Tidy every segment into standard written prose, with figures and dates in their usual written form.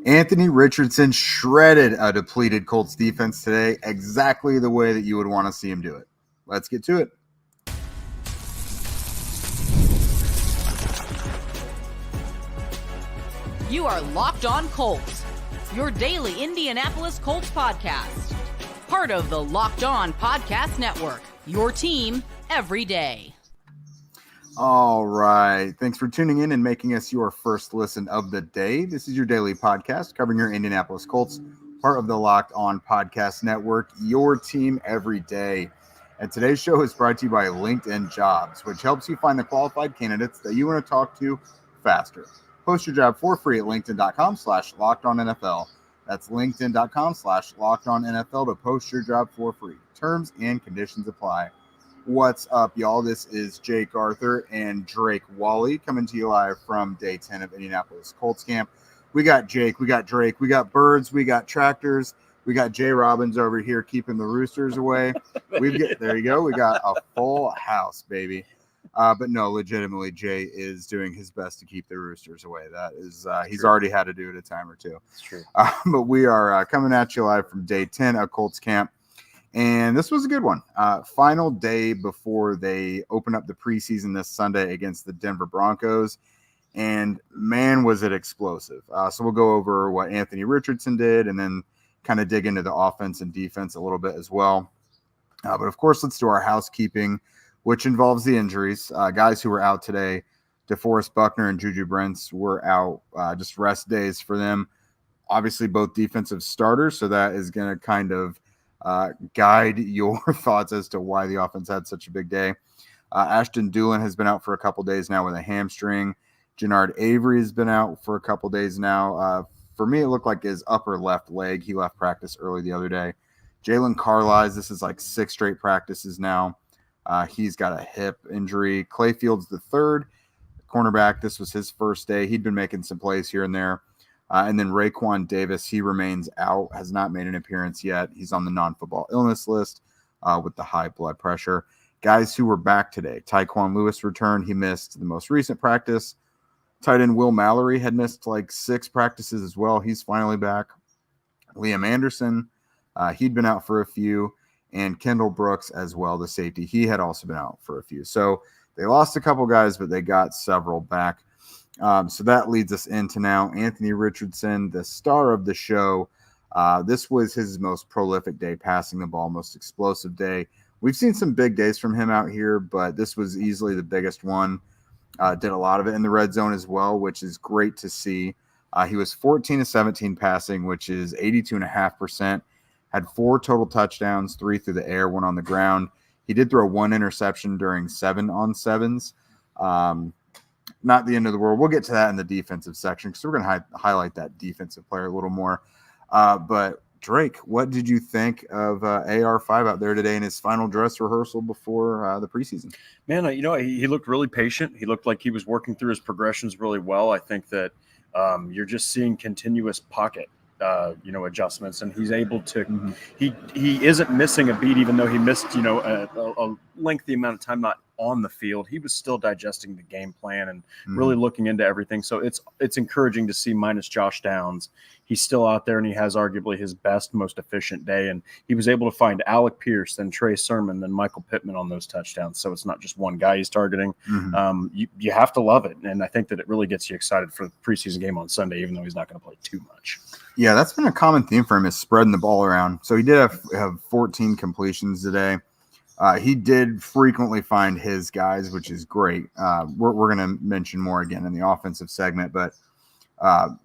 Anthony Richardson shredded a depleted Colts defense today, exactly the way that you would want to see him do it. Let's get to it. You are Locked On Colts, your daily Indianapolis Colts podcast. Part of the Locked On Podcast Network, your team every day. All right. Thanks for tuning in and making us your first listen of the day. This is your daily podcast covering your Indianapolis Colts, part of the Locked On Podcast Network, your team every day. And today's show is brought to you by LinkedIn Jobs, which helps you find the qualified candidates that you want to talk to faster. Post your job for free at linkedin.com/lockedonnfl. That's linkedin.com/lockedonnfl to post your job for free. Terms and conditions apply. What's up, y'all? This is Jake Arthur and Drake Wally coming to you live from day 10 of Indianapolis Colts camp. We got Jake, we got Drake, we got birds, we got tractors, we got Jay Robbins over here keeping the roosters away. There you go. We got a full house, baby. But no, legitimately, Jay is doing his best to keep the roosters away. That is, he's already had to do it a time or two. It's true. But we are coming at you live from day 10 of Colts camp. And this was a good one. Final day before they open up the preseason this Sunday against the Denver Broncos. And man, was it explosive. So we'll go over what Anthony Richardson did and then kind of dig into the offense and defense a little bit as well. But of course, let's do our housekeeping, which involves the injuries. Guys who were out today, DeForest Buckner and Juju Brents were out, just rest days for them. Obviously, both defensive starters, so that is going to kind of guide your thoughts as to why the offense had such a big day. Ashton Dulin has been out for a couple days now with a hamstring. Jannard Avery has been out for a couple days now. For me, it looked like his upper left leg. He left practice early the other day. Jalen Carlisle, this is like 6 straight practices now. He's got a hip injury. Clayfield's the third cornerback. This was his first day. He'd been making some plays here and there. And then Raekwon Davis, he remains out, has not made an appearance yet. He's on the non-football illness list with the high blood pressure. Guys who were back today, Tyquan Lewis returned. He missed the most recent practice. Tight end Will Mallory had missed like 6 practices as well. He's finally back. Liam Anderson, he'd been out for a few. And Kendall Brooks as well, the safety. He had also been out for a few. So they lost a couple guys, but they got several back. So that leads us into now Anthony Richardson, the star of the show. This was his most prolific day passing the ball, most explosive day. We've seen some big days from him out here, but this was easily the biggest one. Did a lot of it in the red zone as well, which is great to see. He was 14-17 passing, which is 82.5%. Had 4 total touchdowns, 3 through the air, 1 on the ground. He did throw 1 interception during 7-on-7s. Not the end of the world. We'll get to that in the defensive section because we're going to highlight that defensive player a little more. But Drake, what did you think of AR5 out there today in his final dress rehearsal before the preseason? Man, he looked really patient. He looked like he was working through his progressions really well. I think that you're just seeing continuous pocket adjustments, and he's able to he isn't missing a beat, even though he missed a lengthy amount of time not on the field. He was still digesting the game plan and really looking into everything. So it's encouraging to see, minus Josh Downs, he's still out there and he has arguably his best, most efficient day. And he was able to find Alec Pierce, then Trey Sermon, then Michael Pittman on those touchdowns. So it's not just one guy he's targeting. You have to love it. And I think that it really gets you excited for the preseason game on Sunday, even though he's not going to play too much. Yeah, that's been a common theme for him, is spreading the ball around. So he did have 14 completions today. He did frequently find his guys, which is great. We're going to mention more again in the offensive segment, but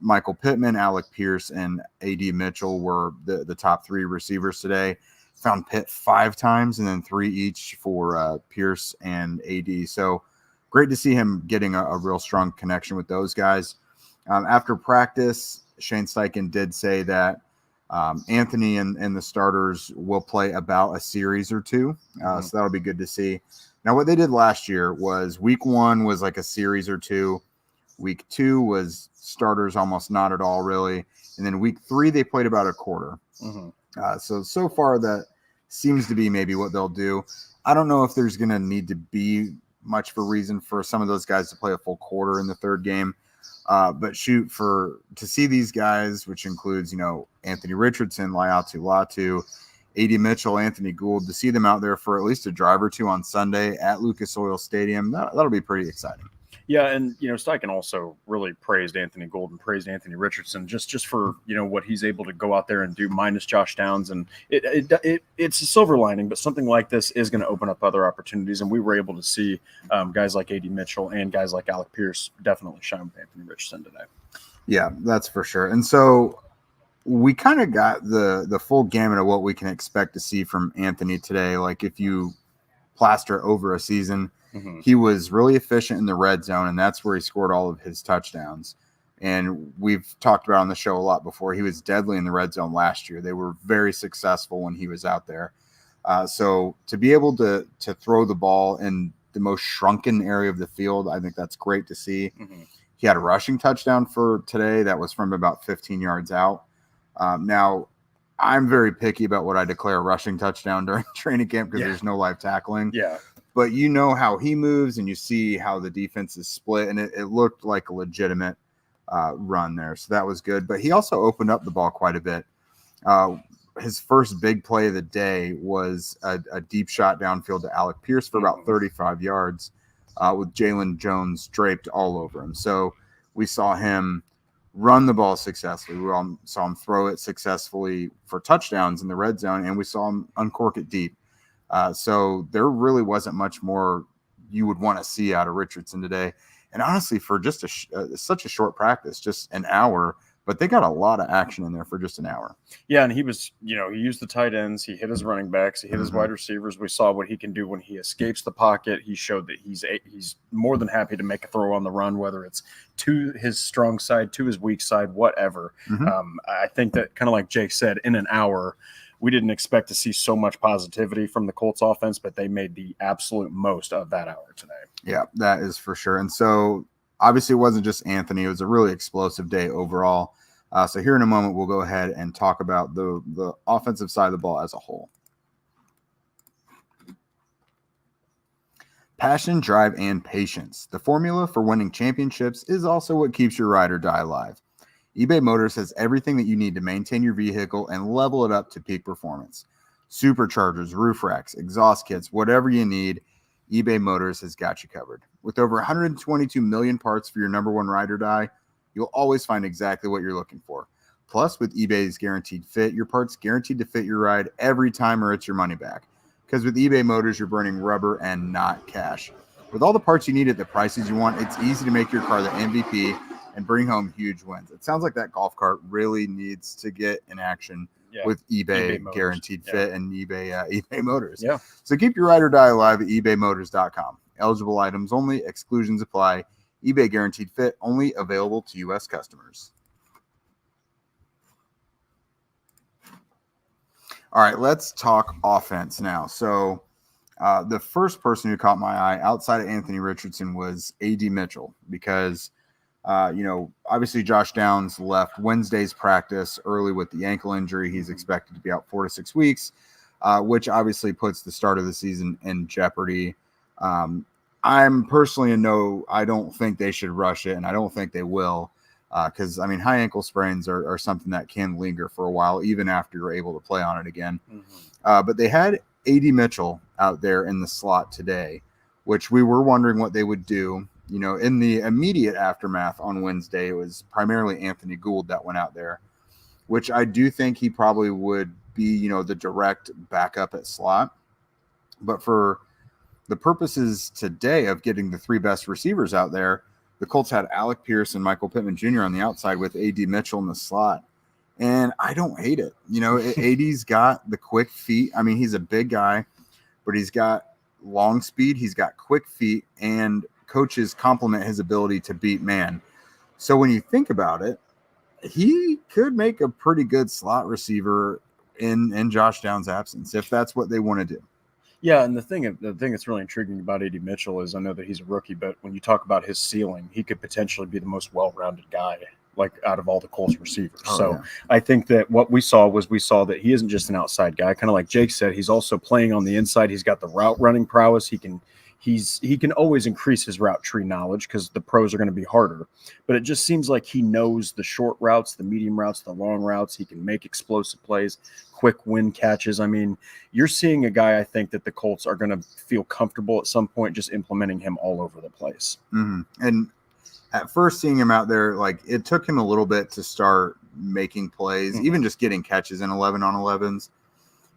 Michael Pittman, Alec Pierce, and A.D. Mitchell were the top 3 receivers today. Found Pitt 5 times and then 3 each for Pierce and A.D. So great to see him getting a real strong connection with those guys. After practice, Shane Steichen did say that Anthony and the starters will play about a series or 2. So that'll be good to see. Now, what they did last year was week 1 was like a series or 2. Week 2 was starters almost not at all, really. And then week 3, they played about a quarter. So far, that seems to be maybe what they'll do. I don't know if there's going to need to be much of a reason for some of those guys to play a full quarter in the third game. But to see these guys, which includes, Anthony Richardson, Latu, A.D. Mitchell, Anthony Gould, to see them out there for at least a drive or two on Sunday at Lucas Oil Stadium, that'll be pretty exciting. Yeah, and Steichen also really praised Anthony Gould and praised Anthony Richardson just for what he's able to go out there and do minus Josh Downs, and it's a silver lining. But something like this is going to open up other opportunities, and we were able to see guys like A.D. Mitchell and guys like Alec Pierce definitely shine with Anthony Richardson today. Yeah, that's for sure. And so we kind of got the full gamut of what we can expect to see from Anthony today. Like if you plaster over a season. He was really efficient in the red zone, and that's where he scored all of his touchdowns. And we've talked about on the show a lot before. He was deadly in the red zone last year. They were very successful when he was out there. So to be able to throw the ball in the most shrunken area of the field, I think that's great to see. He had a rushing touchdown for today that was from about 15 yards out. Now, I'm very picky about what I declare a rushing touchdown during training camp because there's no live tackling. Yeah. But you know how he moves and you see how the defense is split, and it looked like a legitimate run there. So that was good. But he also opened up the ball quite a bit. His first big play of the day was a deep shot downfield to Alec Pierce for about 35 yards with Jalen Jones draped all over him. So we saw him run the ball successfully. We saw him throw it successfully for touchdowns in the red zone, and we saw him uncork it deep. So there really wasn't much more you would want to see out of Richardson today. And honestly, for just such a short practice, just an hour, but they got a lot of action in there for just an hour. Yeah, and he was, he used the tight ends. He hit his running backs. He hit his wide receivers. We saw what he can do when he escapes the pocket. He showed that he's more than happy to make a throw on the run, whether it's to his strong side, to his weak side, whatever. I think that kind of like Jake said, in an hour, we didn't expect to see so much positivity from the Colts offense, but they made the absolute most of that hour today. Yeah, that is for sure. And so obviously it wasn't just Anthony. It was a really explosive day overall. So here in a moment, we'll go ahead and talk about the offensive side of the ball as a whole. Passion, drive, and patience. The formula for winning championships is also what keeps your ride or die alive. eBay Motors has everything that you need to maintain your vehicle and level it up to peak performance. Superchargers, roof racks, exhaust kits, whatever you need, eBay Motors has got you covered. With over 122 million parts for your number one ride or die, you'll always find exactly what you're looking for. Plus, with eBay's Guaranteed Fit, your part's guaranteed to fit your ride every time or it's your money back. Because with eBay Motors, you're burning rubber and not cash. With all the parts you need at the prices you want, it's easy to make your car the MVP and bring home huge wins. It sounds like that golf cart really needs to get in action with eBay Guaranteed Fit and eBay Motors. Yeah. So keep your ride or die alive at ebaymotors.com. Eligible items only. Exclusions apply. eBay Guaranteed Fit only available to U.S. customers. All right, let's talk offense now. So the first person who caught my eye outside of Anthony Richardson was A.D. Mitchell because obviously Josh Downs left Wednesday's practice early with the ankle injury. He's expected to be out 4 to 6 weeks, which obviously puts the start of the season in jeopardy. I'm personally I don't think they should rush it, and I don't think they will because, high ankle sprains are something that can linger for a while, even after you're able to play on it again. But they had A.D. Mitchell out there in the slot today, which we were wondering what they would do. In the immediate aftermath on Wednesday, it was primarily Anthony Gould that went out there, which I do think he probably would be, the direct backup at slot. But for the purposes today of getting the three best receivers out there, the Colts had Alec Pierce and Michael Pittman Jr. on the outside with A.D. Mitchell in the slot. And I don't hate it. A.D.'s got the quick feet. He's a big guy, but he's got long speed. He's got quick feet, and coaches compliment his ability to beat man. So when you think about it, he could make a pretty good slot receiver in Josh Downs' absence, if that's what they want to do. Yeah, and the thing that's really intriguing about A.D. Mitchell is I know that he's a rookie, but when you talk about his ceiling, he could potentially be the most well-rounded guy, like out of all the Colts receivers. I think that what we saw that he isn't just an outside guy. Kind of like Jake said, he's also playing on the inside. He's got the route running prowess. He can he can always increase his route tree knowledge because the pros are going to be harder. But it just seems like he knows the short routes, the medium routes, the long routes. He can make explosive plays, quick win catches. I mean, you're seeing a guy I think that the Colts are going to feel comfortable at some point just implementing him all over the place. Mm-hmm. And at first seeing him out there, like it took him a little bit to start making plays, even just getting catches in 11-on-11s.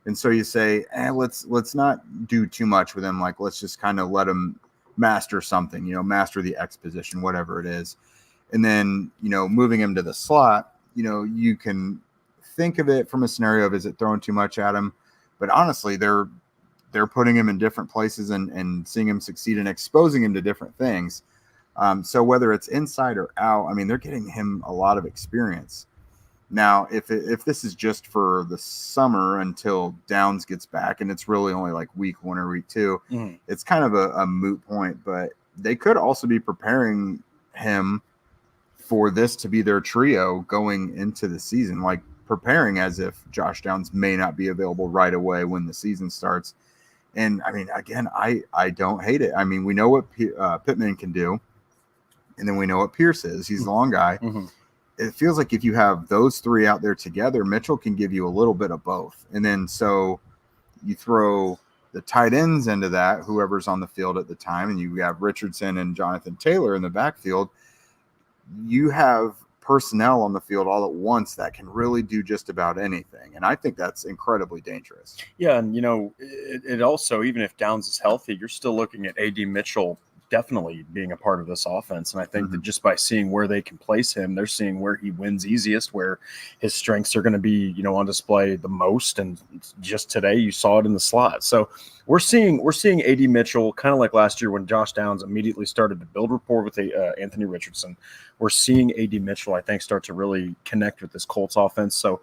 And so you say, let's not do too much with him. Like, let's just kind of let him master something, master the X position, whatever it is. And then, moving him to the slot, you can think of it from a scenario of, is it throwing too much at him? But honestly, they're putting him in different places and seeing him succeed and exposing him to different things. So whether it's inside or out, I mean, they're getting him a lot of experience. Now, if this is just for the summer until Downs gets back, and it's really only like week 1 or week 2, it's kind of a moot point. But they could also be preparing him for this to be their trio going into the season, like preparing as if Josh Downs may not be available right away when the season starts. And, I mean, again, I don't hate it. I mean, we know what Pittman can do, and then we know what Pierce is. He's the long guy. It feels like if you have those three out there together, Mitchell can give you a little bit of both. And then so you throw the tight ends into that, whoever's on the field at the time, and you have Richardson and Jonathan Taylor in the backfield. You have personnel on the field all at once that can really do just about anything. And I think that's incredibly dangerous. Yeah, and, it also, even if Downs is healthy, you're still looking at A.D. Mitchell definitely being a part of this offense. And I think that just by seeing where they can place him, they're seeing where he wins easiest, where his strengths are going to be, on display the most. And just today you saw it in the slot. So we're seeing A.D. Mitchell kind of like last year when Josh Downs immediately started to build rapport with Anthony Richardson. We're seeing A.D. Mitchell, I think, start to really connect with this Colts offense. So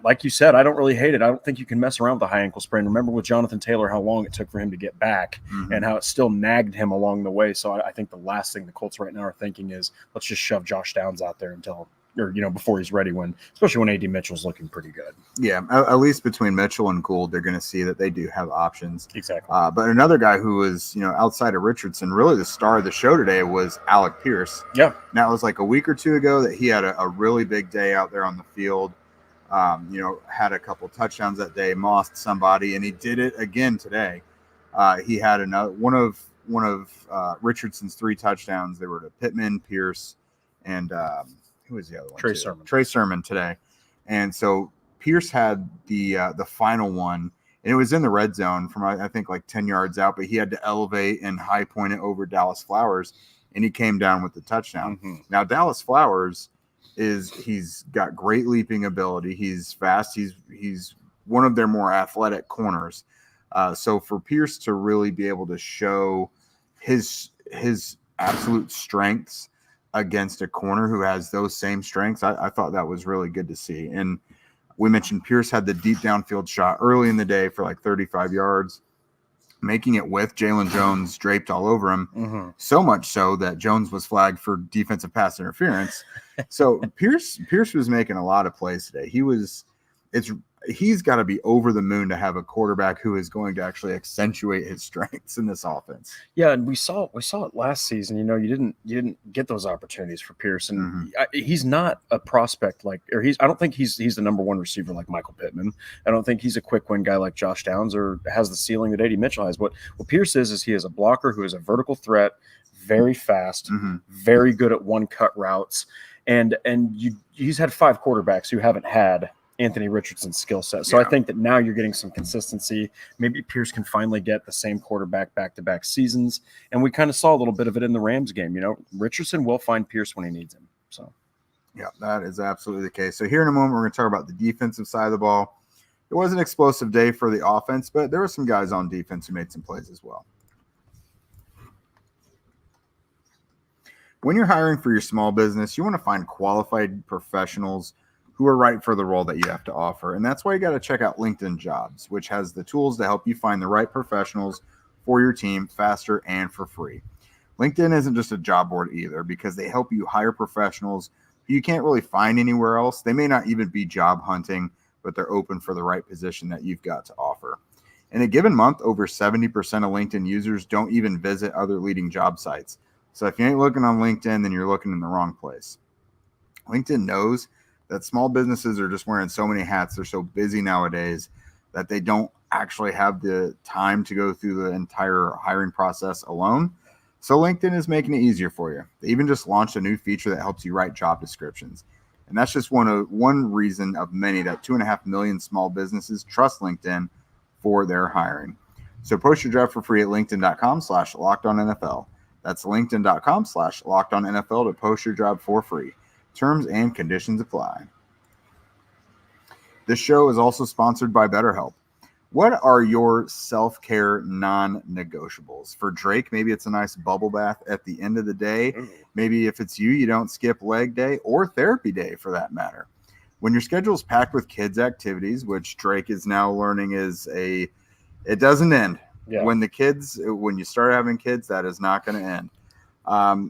like you said, I don't really hate it. I don't think you can mess around with a high ankle sprain. Remember with Jonathan Taylor, how long it took for him to get back and how it still nagged him along the way. So I think the last thing the Colts right now are thinking is, let's just shove Josh Downs out there before he's ready, especially when A.D. Mitchell's looking pretty good. Yeah, at least between Mitchell and Gould, they're going to see that they do have options. Exactly. But another guy who was, outside of Richardson, really the star of the show today was Alec Pierce. Yeah. Now, it was like a week or two ago that he had a really big day out there on the field. Had a couple touchdowns that day, mossed somebody, and he did it again today. He had another one of Richardson's 3 touchdowns. They were to Pittman, Pierce, and who was the other one? Trey Sermon today. And so Pierce had the final one, and it was in the red zone from I think like 10 yards out, but he had to elevate and high point it over Dallas Flowers, and he came down with the touchdown. Now Dallas Flowers he's got great leaping ability. He's fast. He's one of their more athletic corners. So for Pierce to really be able to show his absolute strengths against a corner who has those same strengths, I thought that was really good to see. And we mentioned Pierce had the deep downfield shot early in the day for like 35 yards, making it with Jalen Jones draped all over him, so much so that Jones was flagged for defensive pass interference. So Pierce was making a lot of plays today. He's got to be over the moon to have a quarterback who is going to actually accentuate his strengths in this offense. Yeah, and we saw it last season. You didn't get those opportunities for Pierce, and he's not a prospect I don't think he's the number one receiver like Michael Pittman. I don't think he's a quick win guy like Josh Downs or has the ceiling that A.D. Mitchell has. What Pierce is he is a blocker who is a vertical threat, very fast, very good at one cut routes, and he's had 5 quarterbacks who haven't had Anthony Richardson's skill set. So I think that now you're getting some consistency. Maybe Pierce can finally get the same quarterback back-to-back seasons. And we kind of saw a little bit of it in the Rams game. Richardson will find Pierce when he needs him. So, yeah, that is absolutely the case. So here in a moment, we're going to talk about the defensive side of the ball. It was an explosive day for the offense, but there were some guys on defense who made some plays as well. When you're hiring for your small business, you want to find qualified professionals who are right for the role that you have to offer. And that's why you got to check out LinkedIn Jobs, which has the tools to help you find the right professionals for your team faster and for free. LinkedIn isn't just a job board either, because they help you hire professionals who you can't really find anywhere else. They may not even be job hunting, but they're open for the right position that you've got to offer. In a given month, over 70% of LinkedIn users don't even visit other leading job sites. So if you ain't looking on LinkedIn, then you're looking in the wrong place. LinkedIn knows that small businesses are just wearing so many hats. They're so busy nowadays that they don't actually have the time to go through the entire hiring process alone. So LinkedIn is making it easier for you. They even just launched a new feature that helps you write job descriptions. And that's just one reason of many that 2.5 million small businesses trust LinkedIn for their hiring. So post your job for free at linkedin.com/lockedonnfl. That's linkedin.com/lockedonnfl to post your job for free. Terms and conditions apply. This show is also sponsored by BetterHelp. What are your self-care non-negotiables? For Drake, maybe it's a nice bubble bath at the end of the day. Maybe if it's you don't skip leg day or therapy day for that matter. When your schedule is packed with kids' activities, which Drake is now learning it doesn't end. Yeah. When you start having kids, that is not going to end.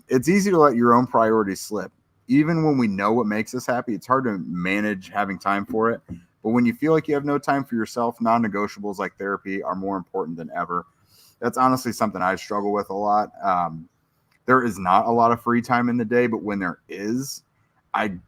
It's easy to let your own priorities slip. Even when we know what makes us happy, it's hard to manage having time for it. But when you feel like you have no time for yourself, non-negotiables like therapy are more important than ever. That's honestly something I struggle with a lot. There is not a lot of free time in the day, but when there is, I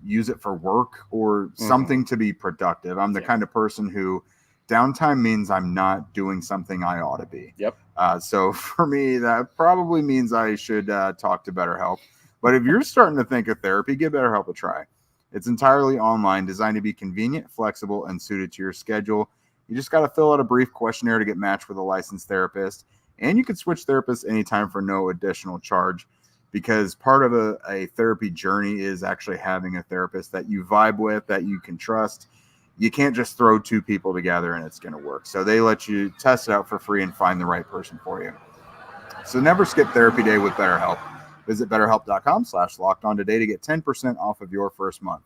use it for work or something to be productive. I'm the kind of person who downtime means I'm not doing something I ought to be. Yep. So for me, that probably means I should talk to BetterHelp. But if you're starting to think of therapy, give BetterHelp a try. It's entirely online, designed to be convenient, flexible, and suited to your schedule. You just got to fill out a brief questionnaire to get matched with a licensed therapist. And you can switch therapists anytime for no additional charge, because part of a therapy journey is actually having a therapist that you vibe with, that you can trust. You can't just throw two people together and it's going to work. So they let you test it out for free and find the right person for you. So never skip therapy day with BetterHelp. Visit BetterHelp.com/lockedon today to get 10% off of your first month.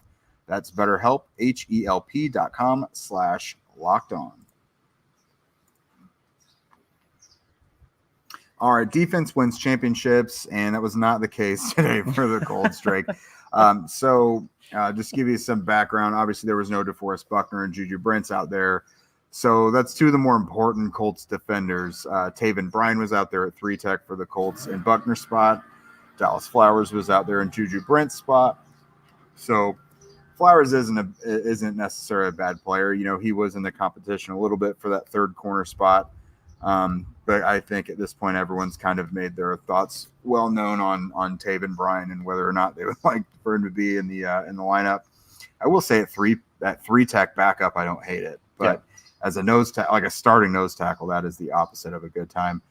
That's BetterHelp, HELP.com/lockedon. All right, defense wins championships, and that was not the case today for the Colts, Drake. Just to give you some background, obviously there was no DeForest Buckner and Juju Brents out there. So that's two of the more important Colts defenders. Taven Bryan was out there at 3-tech for the Colts in Buckner's spot. Dallas Flowers was out there in Juju Brent's spot. So Flowers isn't necessarily a bad player. You know, he was in the competition a little bit for that third corner spot. But I think at this point, everyone's kind of made their thoughts well known on Taven Bryan and whether or not they would like for him to be in the lineup. I will say at 3-tech backup, I don't hate it, but as a like a starting nose tackle, that is the opposite of a good time.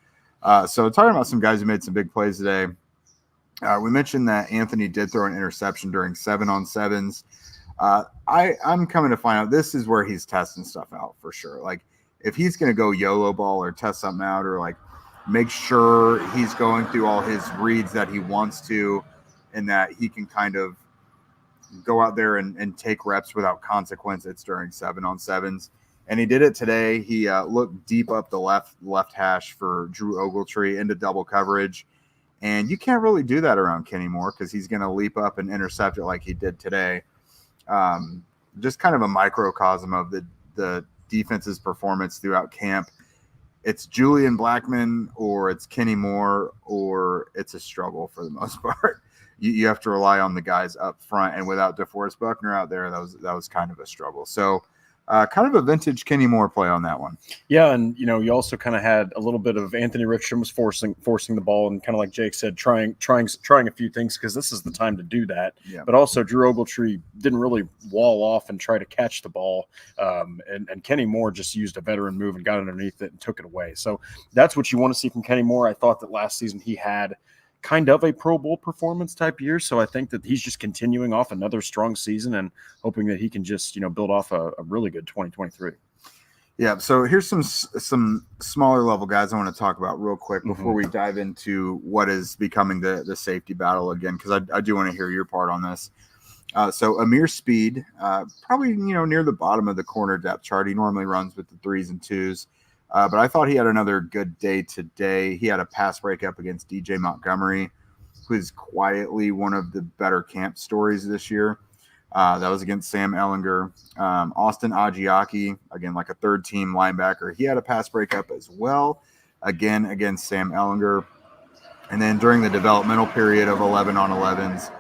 So talking about some guys who made some big plays today. We mentioned that Anthony did throw an interception during 7-on-7s. I'm coming to find out this is where he's testing stuff out for sure. Like if he's going to go YOLO ball or test something out or like make sure he's going through all his reads that he wants to and that he can kind of go out there and take reps without consequence, it's during 7-on-7s. And he did it today. He looked deep up the left hash for Drew Ogletree into double coverage. And you can't really do that around Kenny Moore because he's going to leap up and intercept it like he did today. Just kind of a microcosm of the defense's performance throughout camp. It's Julian Blackmon or it's Kenny Moore or it's a struggle for the most part. You have to rely on the guys up front. And without DeForest Buckner out there, that was kind of a struggle. So kind of a vintage Kenny Moore play on that one. Yeah, and you also kind of had a little bit of Anthony Richardson was forcing the ball and kind of like Jake said, trying a few things because this is the time to do that. Yeah. But also Drew Ogletree didn't really wall off and try to catch the ball, and Kenny Moore just used a veteran move and got underneath it and took it away. So that's what you want to see from Kenny Moore. I thought that last season he had kind of a Pro Bowl performance type year. So I think that he's just continuing off another strong season and hoping that he can just, build off a really good 2023. Yeah. So here's some smaller level guys I want to talk about real quick before we dive into what is becoming the safety battle again, because I do want to hear your part on this. So Amir Speed, probably, near the bottom of the corner depth chart. He normally runs with the 3s and 2s. But I thought he had another good day today. He had a pass breakup against DJ Montgomery, who is quietly one of the better camp stories this year. That was against Sam Ehlinger. Austin Agiaki, again, like a third-team linebacker. He had a pass breakup as well, again, against Sam Ehlinger. And then during the developmental period of 11-on-11s,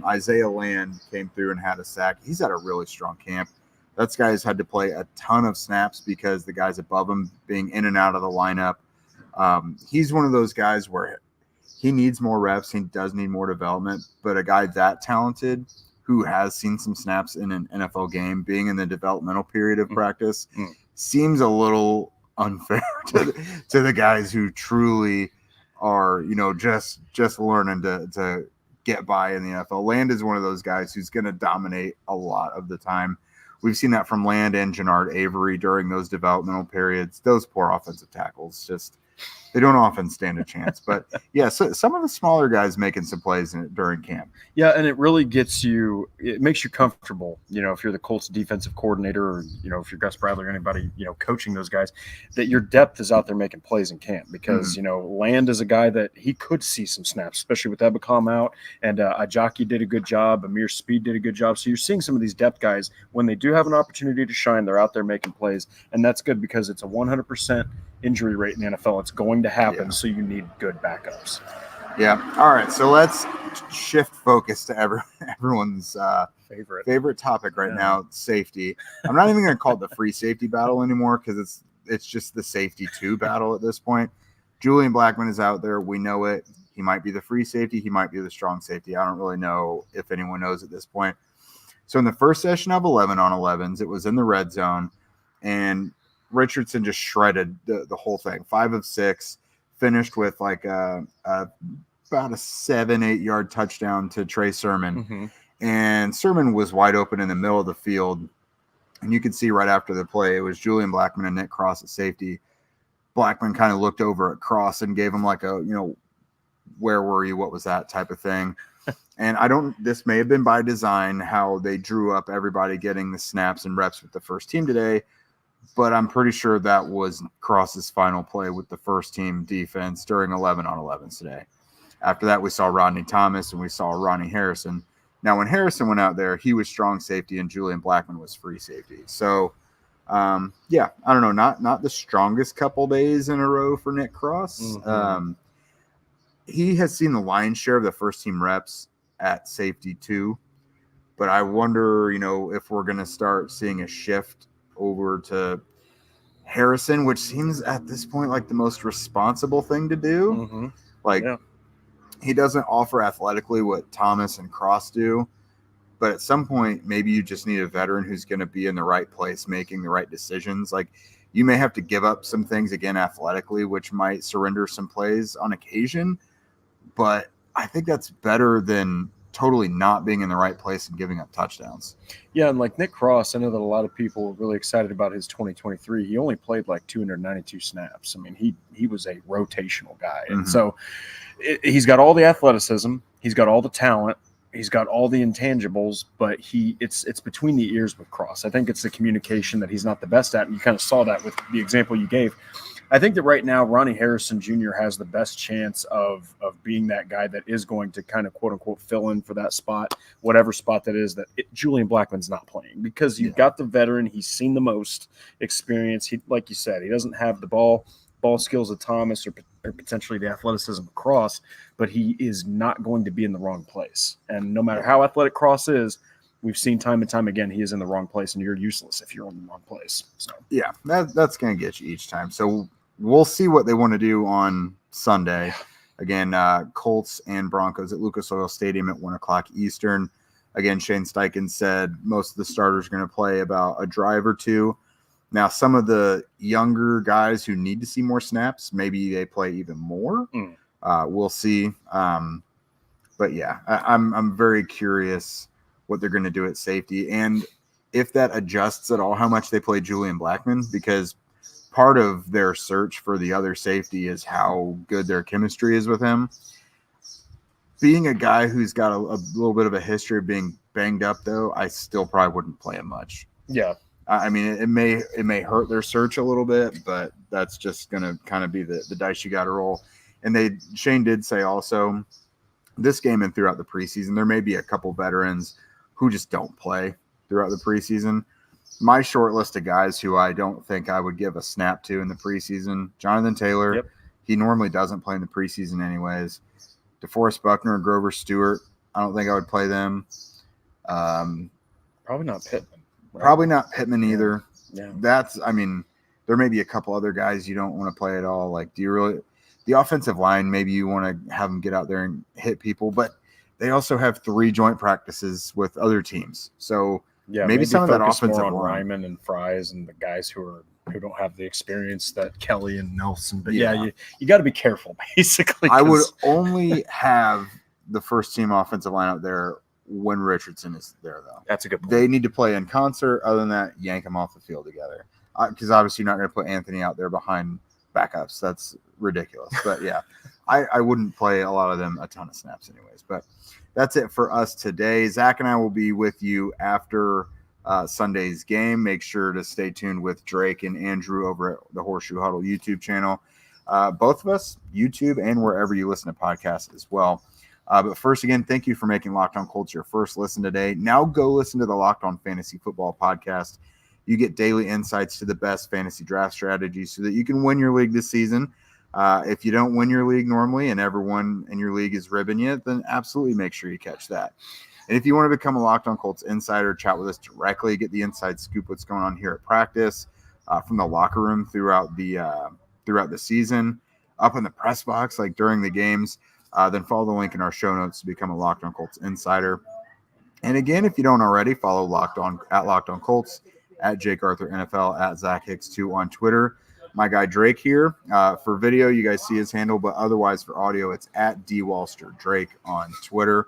Isaiah Land came through and had a sack. He's had a really strong camp. That guy's had to play a ton of snaps because the guys above him being in and out of the lineup. He's one of those guys where he needs more reps. He does need more development. But a guy that talented who has seen some snaps in an NFL game being in the developmental period of practice seems a little unfair to the guys who truly are, just learning to get by in the NFL. Land is one of those guys who's going to dominate a lot of the time. We've seen that from Land and Jannard Avery during those developmental periods. Those poor offensive tackles they don't often stand a chance. But yeah, so some of the smaller guys making some plays during camp. Yeah, and it really it makes you comfortable, if you're the Colts defensive coordinator or, if you're Gus Bradley or anybody, coaching those guys, that your depth is out there making plays in camp because, Land is a guy that he could see some snaps, especially with Ebicom out, and Ajaki did a good job. Amir Speed did a good job. So you're seeing some of these depth guys, when they do have an opportunity to shine, they're out there making plays, and that's good because it's a 100% injury rate in the NFL. It's going to happen, so you need good backups. Yeah. All right. So let's shift focus to everyone's favorite topic right now, safety. I'm not even going to call it the free safety battle anymore because it's just the safety 2 battle at this point. Julian Blackmon is out there. We know it. He might be the free safety. He might be the strong safety. I don't really know if anyone knows at this point. So in the first session of 11-on-11s, it was in the red zone, and Richardson just shredded the whole thing. 5 of 6, finished with like about a 7-8 yard touchdown to Trey Sermon. And Sermon was wide open in the middle of the field. And you could see right after the play, it was Julian Blackmon and Nick Cross at safety. Blackmon kind of looked over at Cross and gave him like a, where were you? What was that type of thing? And this may have been by design how they drew up everybody getting the snaps and reps with the first team today. But I'm pretty sure that was Cross's final play with the first team defense during 11-on-11s today. After that, we saw Rodney Thomas and we saw Ronnie Harrison. Now, when Harrison went out there, he was strong safety and Julian Blackmon was free safety. So, I don't know, not the strongest couple days in a row for Nick Cross. He has seen the lion's share of the first team reps at safety too. But I wonder, if we're going to start seeing a shift over to Harrison, which seems at this point like the most responsible thing to do. He doesn't offer athletically what Thomas and Cross do, but at some point maybe you just need a veteran who's going to be in the right place making the right decisions. Like, you may have to give up some things again athletically, which might surrender some plays on occasion, but I think that's better than totally not being in the right place and giving up touchdowns. Yeah, and like Nick Cross, I know that a lot of people were really excited about his 2023. He only played like 292 snaps. I mean, he was a rotational guy. And so he's got all the athleticism, he's got all the talent, he's got all the intangibles, but it's between the ears with Cross. I think it's the communication that he's not the best at, and you kind of saw that with the example you gave. I think that right now Ronnie Harrison Jr. has the best chance of being that guy that is going to kind of quote unquote fill in for that spot, whatever spot that is that Julian Blackmon's not playing, because you've got the veteran. He's seen the most experience. He, like you said, he doesn't have the ball skills of Thomas or potentially the athleticism of Cross, but he is not going to be in the wrong place. And no matter how athletic Cross is, we've seen time and time again, he is in the wrong place, and you're useless if you're in the wrong place. So yeah, that's going to get you each time. So we'll see what they want to do on Sunday. Again, Colts and Broncos at Lucas Oil Stadium at 1:00 Eastern. Again, Shane Steichen said most of the starters are going to play about a drive or two. Now, some of the younger guys who need to see more snaps, maybe they play even more. We'll see. But yeah, I'm very curious what they're going to do at safety, and if that adjusts at all how much they play Julian Blackmon, because part of their search for the other safety is how good their chemistry is with him. Being a guy who's got a little bit of a history of being banged up, though, I still probably wouldn't play him much. Yeah. I mean, it may hurt their search a little bit, but that's just going to kind of be the dice you got to roll. And Shane did say also this game and throughout the preseason, there may be a couple veterans who just don't play throughout the preseason. My short list of guys who I don't think I would give a snap to in the preseason: Jonathan Taylor. Yep. He normally doesn't play in the preseason anyways. DeForest Buckner and Grover Stewart. I don't think I would play them. Probably not Pittman. Right? Probably not Pittman either. Yeah. There may be a couple other guys you don't want to play at all. Like, the offensive line, maybe you want to have them get out there and hit people, but they also have 3 joint practices with other teams. So maybe some of that offensive more on line. Ryman and Fries and the guys who don't have the experience that Kelly and Nelson. But you got to be careful, basically. I would only have the first team offensive line out there when Richardson is there, though. That's a good point. They need to play in concert. Other than that, yank them off the field together. Because obviously you're not going to put Anthony out there behind backups. That's ridiculous. But yeah, I wouldn't play a lot of them a ton of snaps anyways. But that's it for us today. Zach and I will be with you after Sunday's game. Make sure to stay tuned with Drake and Andrew over at the Horseshoe Huddle YouTube channel. Both of us, YouTube and wherever you listen to podcasts as well. But first, again, thank you for making Locked On Colts your first listen today. Now go listen to the Locked On Fantasy Football podcast. You get daily insights to the best fantasy draft strategies so that you can win your league this season. If you don't win your league normally and everyone in your league is ribbing you, then absolutely make sure you catch that. And if you want to become a Locked On Colts insider, chat with us directly, get the inside scoop what's going on here at practice, from the locker room throughout the season, up in the press box, like during the games, then follow the link in our show notes to become a Locked On Colts insider. And again, if you don't already, follow Locked On Colts, at Jake Arthur NFL, at Zach Hicks 2 on Twitter. My guy Drake here. For video, you guys see his handle, but otherwise for audio, it's at DWalster Drake on Twitter.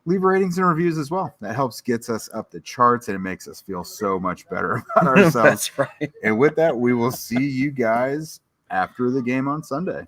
Leave ratings and reviews as well. That helps gets us up the charts, and it makes us feel so much better about ourselves. That's right. And with that, we will see you guys after the game on Sunday.